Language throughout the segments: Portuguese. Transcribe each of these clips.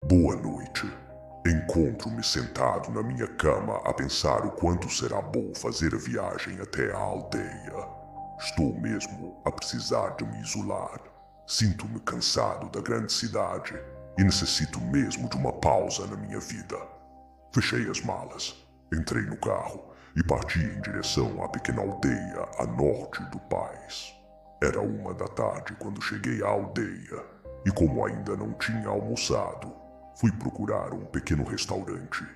Boa noite. Encontro-me sentado na minha cama a pensar o quanto será bom fazer a viagem até a aldeia. Estou mesmo a precisar de me isolar. Sinto-me cansado da grande cidade e necessito mesmo de uma pausa na minha vida. Fechei as malas, entrei no carro e parti em direção à pequena aldeia a norte do país. Era 1 da tarde quando cheguei à aldeia e, como ainda não tinha almoçado, fui procurar um pequeno restaurante,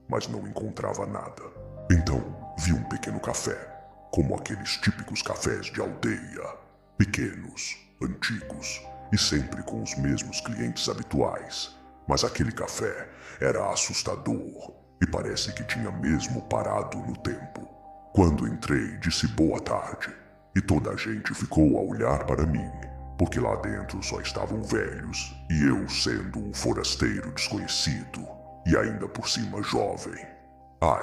mas não encontrava nada. Então vi um pequeno café, como aqueles típicos cafés de aldeia, pequenos, antigos e sempre com os mesmos clientes habituais. Mas aquele café era assustador e parece que tinha mesmo parado no tempo. Quando entrei, disse boa tarde e toda a gente ficou a olhar para mim, porque lá dentro só estavam velhos e eu sendo um forasteiro desconhecido e ainda por cima jovem.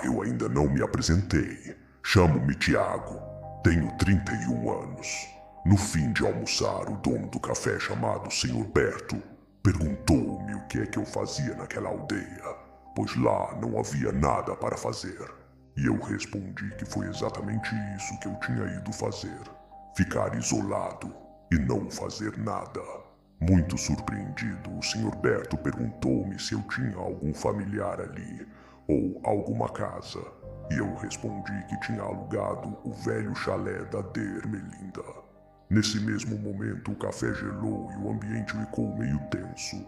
Eu ainda não me apresentei. Chamo-me Tiago, tenho 31 anos. No fim de almoçar, o dono do café, chamado Sr. Berto, perguntou-me o que é que eu fazia naquela aldeia, pois lá não havia nada para fazer. E eu respondi que foi exatamente isso que eu tinha ido fazer: ficar isolado e não fazer nada. Muito surpreendido, o Sr. Berto perguntou-me se eu tinha algum familiar ali, ou alguma casa, e eu respondi que tinha alugado o velho chalé da Ermelinda. Nesse mesmo momento, o café gelou e o ambiente ficou meio tenso,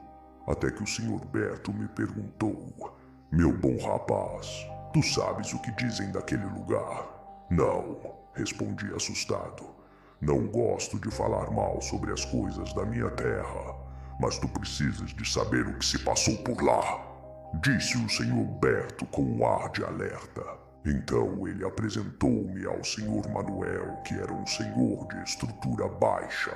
até que o Sr. Berto me perguntou: meu bom rapaz, tu sabes o que dizem daquele lugar? Não, respondi assustado. Não gosto de falar mal sobre as coisas da minha terra, mas tu precisas de saber o que se passou por lá, disse o Sr. Berto com um ar de alerta. Então ele apresentou-me ao Sr. Manuel, que era um senhor de estrutura baixa,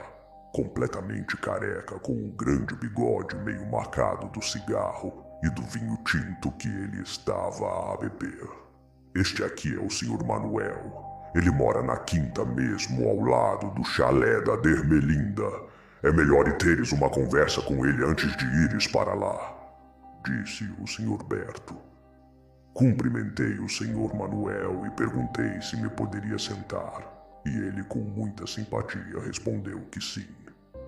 completamente careca, com um grande bigode meio marcado do cigarro e do vinho tinto que ele estava a beber. Este aqui é o Sr. Manuel. Ele mora na quinta mesmo, ao lado do chalé da Ermelinda. É melhor teres uma conversa com ele antes de ires para lá, disse o Sr. Berto. Cumprimentei o Sr. Manuel e perguntei se me poderia sentar, e ele, com muita simpatia, respondeu que sim.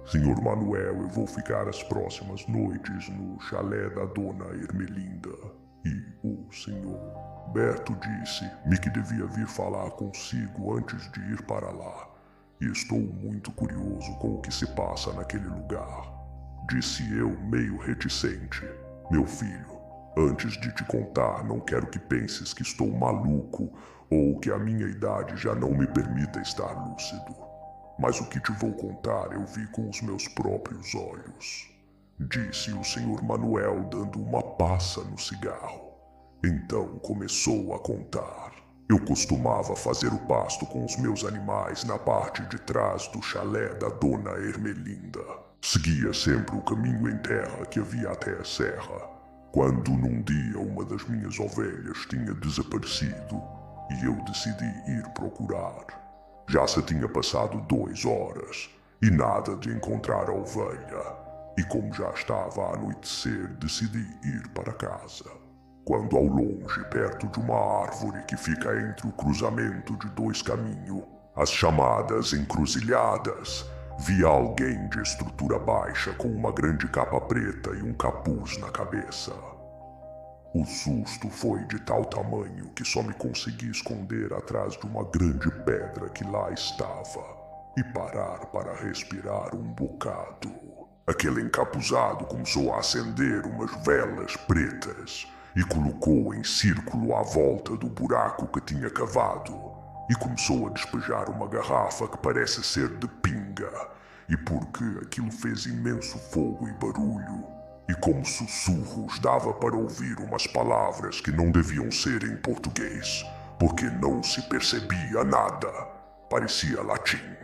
Sr. Manuel, eu vou ficar as próximas noites no chalé da Dona Ermelinda. E o Sr. Berto disse-me que devia vir falar consigo antes de ir para lá, e estou muito curioso com o que se passa naquele lugar, disse eu meio reticente. Meu filho, antes de te contar, não quero que penses que estou maluco ou que a minha idade já não me permita estar lúcido. Mas o que te vou contar eu vi com os meus próprios olhos, disse o Sr. Manuel dando uma passa no cigarro. Então começou a contar. Eu costumava fazer o pasto com os meus animais na parte de trás do chalé da Dona Ermelinda. Seguia sempre o caminho em terra que havia até a serra, quando num dia uma das minhas ovelhas tinha desaparecido e eu decidi ir procurar. Já se tinha passado 2 horas e nada de encontrar a ovelha, e como já estava a anoitecer, decidi ir para casa. Quando ao longe, perto de uma árvore que fica entre o cruzamento de 2 caminhos, as chamadas encruzilhadas, vi alguém de estrutura baixa com uma grande capa preta e um capuz na cabeça. O susto foi de tal tamanho que só me consegui esconder atrás de uma grande pedra que lá estava e parar para respirar um bocado. Aquele encapuzado começou a acender umas velas pretas e colocou em círculo à volta do buraco que tinha cavado e começou a despejar uma garrafa que parece ser de pinga, e porque aquilo fez imenso fogo e barulho, e como sussurros dava para ouvir umas palavras que não deviam ser em português, porque não se percebia nada, parecia latim.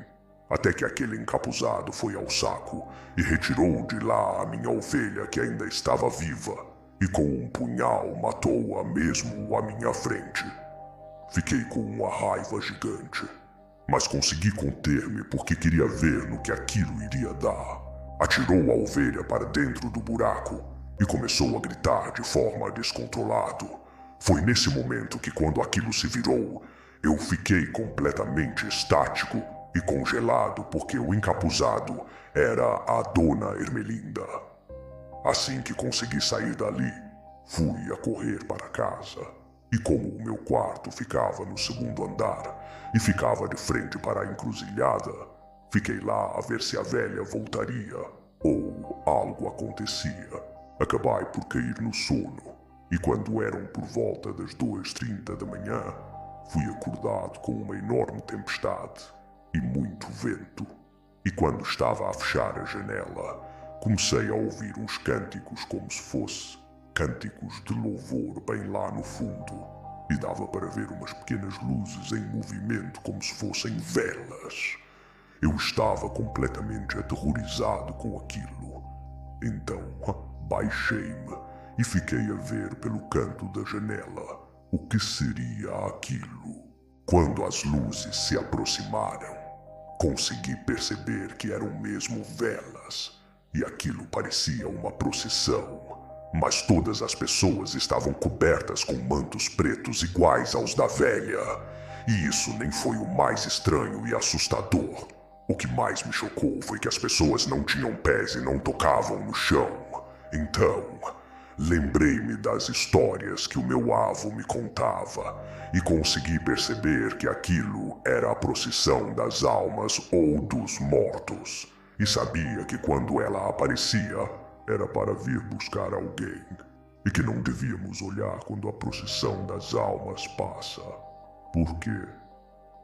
Até que aquele encapuzado foi ao saco e retirou de lá a minha ovelha que ainda estava viva, e com um punhal matou-a mesmo à minha frente. Fiquei com uma raiva gigante, mas consegui conter-me porque queria ver no que aquilo iria dar. Atirou a ovelha para dentro do buraco e começou a gritar de forma descontrolada. Foi nesse momento que, quando aquilo se virou, eu fiquei completamente estático e congelado, porque o encapuzado era a Dona Ermelinda. Assim que consegui sair dali, fui a correr para casa. E como o meu quarto ficava no segundo andar e ficava de frente para a encruzilhada, fiquei lá a ver se a velha voltaria ou algo acontecia. Acabei por cair no sono e quando eram por volta das 2h30 da manhã, fui acordado com uma enorme tempestade e muito vento. E quando estava a fechar a janela, comecei a ouvir uns cânticos como se fosse cânticos de louvor bem lá no fundo. E dava para ver umas pequenas luzes em movimento como se fossem velas. Eu estava completamente aterrorizado com aquilo. Então, baixei-me e fiquei a ver pelo canto da janela o que seria aquilo. Quando as luzes se aproximaram, consegui perceber que eram mesmo velas, e aquilo parecia uma procissão, mas todas as pessoas estavam cobertas com mantos pretos iguais aos da velha, e isso nem foi o mais estranho e assustador. O que mais me chocou foi que as pessoas não tinham pés e não tocavam no chão. Então, lembrei-me das histórias que o meu avô me contava e consegui perceber que aquilo era a procissão das almas ou dos mortos. E sabia que quando ela aparecia, era para vir buscar alguém. E que não devíamos olhar quando a procissão das almas passa. Por quê?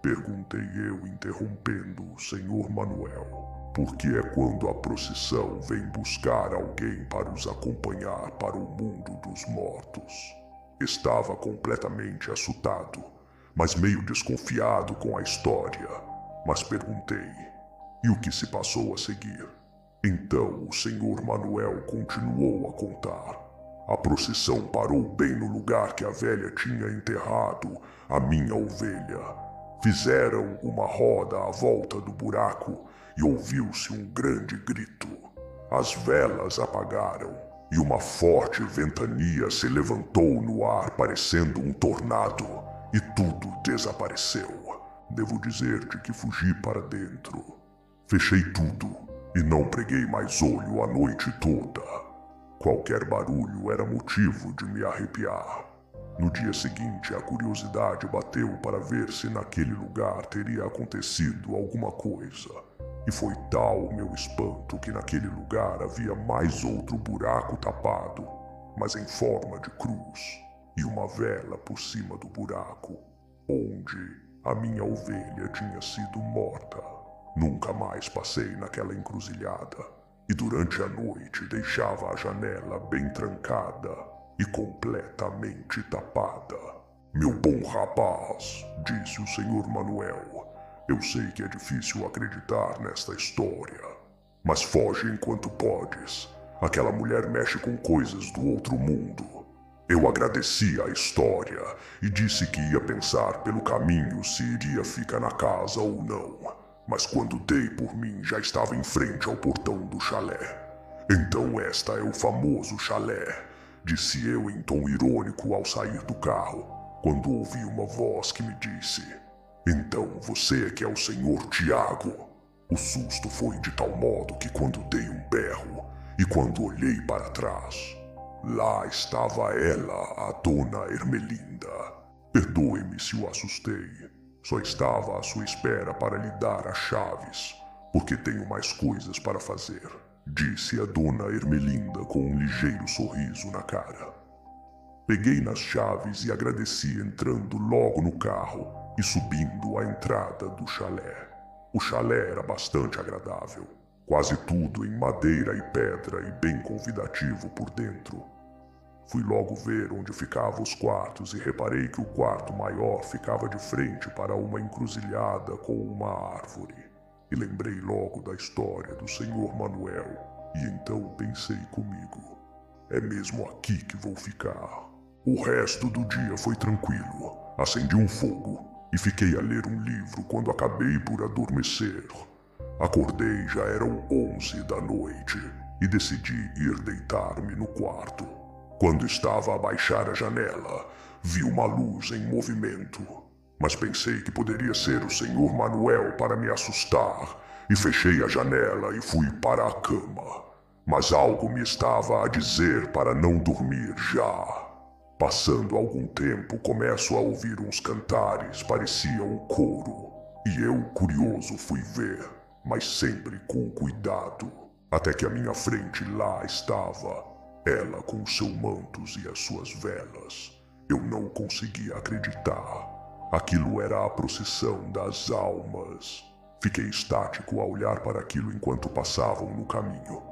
Perguntei eu, interrompendo o Senhor Manuel. Porque é quando a procissão vem buscar alguém para os acompanhar para o mundo dos mortos. Estava completamente assustado, mas meio desconfiado com a história. Mas perguntei, e o que se passou a seguir? Então o Senhor Manuel continuou a contar. A procissão parou bem no lugar que a velha tinha enterrado a minha ovelha. Fizeram uma roda à volta do buraco e ouviu-se um grande grito. As velas apagaram e uma forte ventania se levantou no ar parecendo um tornado e tudo desapareceu. Devo dizer-te que fugi para dentro. Fechei tudo e não preguei mais olho a noite toda. Qualquer barulho era motivo de me arrepiar. No dia seguinte, a curiosidade bateu para ver se naquele lugar teria acontecido alguma coisa. E foi tal o meu espanto que naquele lugar havia mais outro buraco tapado, mas em forma de cruz, e uma vela por cima do buraco, onde a minha ovelha tinha sido morta. Nunca mais passei naquela encruzilhada, e durante a noite deixava a janela bem trancada e completamente tapada. Meu bom rapaz, disse o Senhor Manuel, eu sei que é difícil acreditar nesta história, mas foge enquanto podes. Aquela mulher mexe com coisas do outro mundo. Eu agradeci a história e disse que ia pensar pelo caminho se iria ficar na casa ou não. Mas quando dei por mim, já estava em frente ao portão do chalé. Então esta é o famoso chalé, disse eu em tom irônico ao sair do carro, quando ouvi uma voz que me disse: então você é que é o Senhor Tiago? O susto foi de tal modo que quando dei um berro e quando olhei para trás, lá estava ela, a Dona Ermelinda. Perdoe-me se o assustei. Só estava à sua espera para lhe dar as chaves, porque tenho mais coisas para fazer, disse a Dona Ermelinda com um ligeiro sorriso na cara. Peguei nas chaves e agradeci entrando logo no carro e subindo a entrada do chalé. O chalé era bastante agradável, quase tudo em madeira e pedra e bem convidativo por dentro. Fui logo ver onde ficavam os quartos e reparei que o quarto maior ficava de frente para uma encruzilhada com uma árvore. E lembrei logo da história do Senhor Manuel, e então pensei comigo, é mesmo aqui que vou ficar. O resto do dia foi tranquilo. Acendi um fogo e fiquei a ler um livro quando acabei por adormecer. Acordei, já eram 11 da noite. e decidi ir deitar-me no quarto. Quando estava a baixar a janela, vi uma luz em movimento, mas pensei que poderia ser o Senhor Manuel para me assustar, e fechei a janela e fui para a cama. Mas algo me estava a dizer para não dormir já. Passando algum tempo, começo a ouvir uns cantares, parecia um coro, e eu, curioso, fui ver, mas sempre com cuidado, até que à minha frente lá estava, ela com os seus mantos e as suas velas. Eu não conseguia acreditar. Aquilo era a procissão das almas. Fiquei estático a olhar para aquilo enquanto passavam no caminho.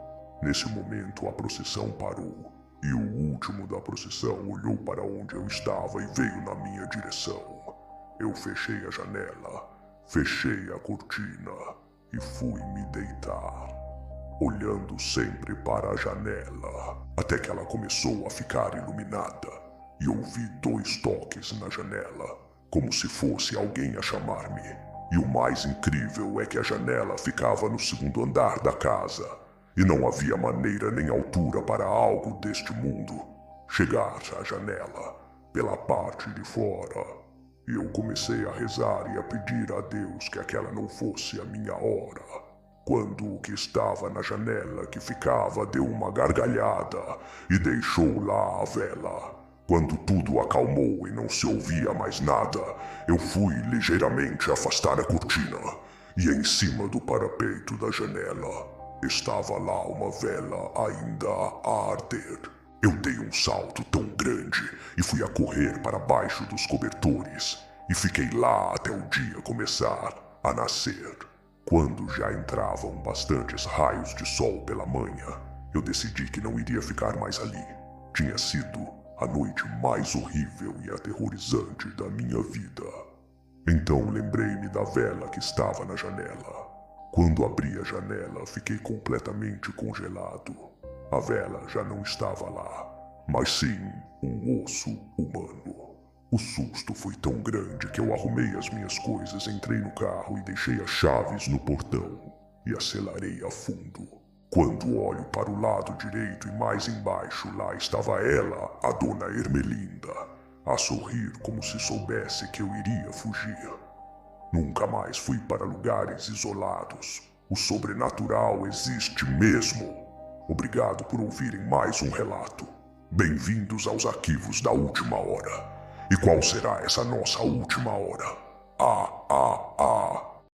Nesse momento a procissão parou, e o último da procissão olhou para onde eu estava e veio na minha direção. Eu fechei a janela, fechei a cortina e fui me deitar, olhando sempre para a janela, até que ela começou a ficar iluminada, e ouvi 2 toques na janela, como se fosse alguém a chamar-me. E o mais incrível é que a janela ficava no 2º andar da casa, e não havia maneira nem altura para algo deste mundo chegar à janela pela parte de fora. E eu comecei a rezar e a pedir a Deus que aquela não fosse a minha hora, quando o que estava na janela que ficava deu uma gargalhada e deixou lá a vela. Quando tudo acalmou e não se ouvia mais nada, eu fui ligeiramente afastar a cortina, e em cima do parapeito da janela estava lá uma vela ainda a arder. Eu dei um salto tão grande e fui a correr para baixo dos cobertores, e fiquei lá até o dia começar a nascer. Quando já entravam bastantes raios de sol pela manhã, eu decidi que não iria ficar mais ali. Tinha sido a noite mais horrível e aterrorizante da minha vida. Então lembrei-me da vela que estava na janela. Quando abri a janela, fiquei completamente congelado. A vela já não estava lá, mas sim um osso humano. O susto foi tão grande que eu arrumei as minhas coisas, entrei no carro e deixei as chaves no portão e acelerei a fundo. Quando olho para o lado direito e mais embaixo, lá estava ela, a Dona Ermelinda, a sorrir como se soubesse que eu iria fugir. Nunca mais fui para lugares isolados. O sobrenatural existe mesmo. Obrigado por ouvirem mais um relato. Bem-vindos aos arquivos da última hora. E qual será essa nossa última hora?